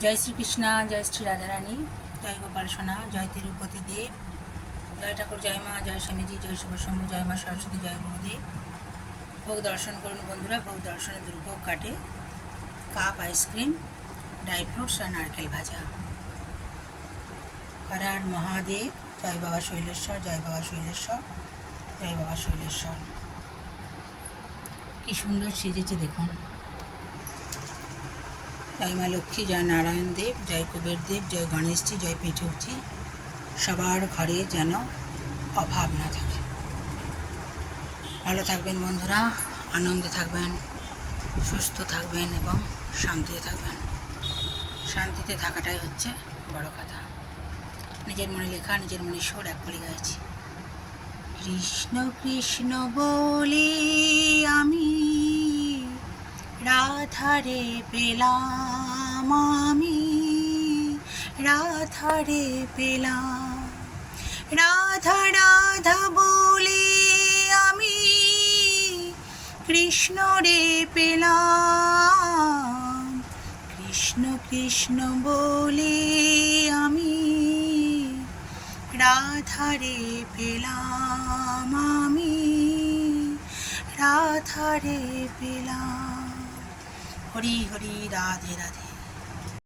জয় শ্রীকৃষ্ণ, জয় শ্রী রাধারানী, জয় গোপাল সোনা, জয় তিরুপতি দেব, জয় ঠাকুর, জয় মা, জয় স্বামীজি, জয় শুভসম্ভ, জয় মা সরস্বতী, জয় গুরুদেব। ভোগ দর্শন করুন বন্ধুরা। ভোগ দর্শনে দুর্ভোগ কাটে কাপ আইসক্রিম, ড্রাই ফ্রুটস আর নারকেল ভাজা। হর হর মহাদেব। জয় বাবা শৈলেশ্বর, জয় বাবা শৈলেশ্বর, জয় বাবা শৈলেশ্বর। কি সুন্দর সেজেছে দেখুন। জয় মা লক্ষ্মী, জয় নারায়ণ দেব, জয় কুবের দেব, জয় গণেশজি, জয় পিঠকজি। সবার ঘরে যেন অভাব না থাকে। ভালো থাকবেন বন্ধুরা, আনন্দে থাকবেন, সুস্থ থাকবেন এবং শান্তিতে থাকবেন। শান্তিতে থাকাটাই হচ্ছে বড় কথা। নিজের মনে লেখা, নিজের মনে সুর এক করে গাইছি। কৃষ্ণ কৃষ্ণ বলে আমি রাধারে পেলাম, আমি রাধারে পেলাম। রাধা রাধা বলে আমি কৃষ্ণ রে পেলাম। কৃষ্ণ কৃষ্ণ বলে আমি রাধারে পেলাম, আমি রাধারে পেলাম। হরি হরি, রাধে রাধে।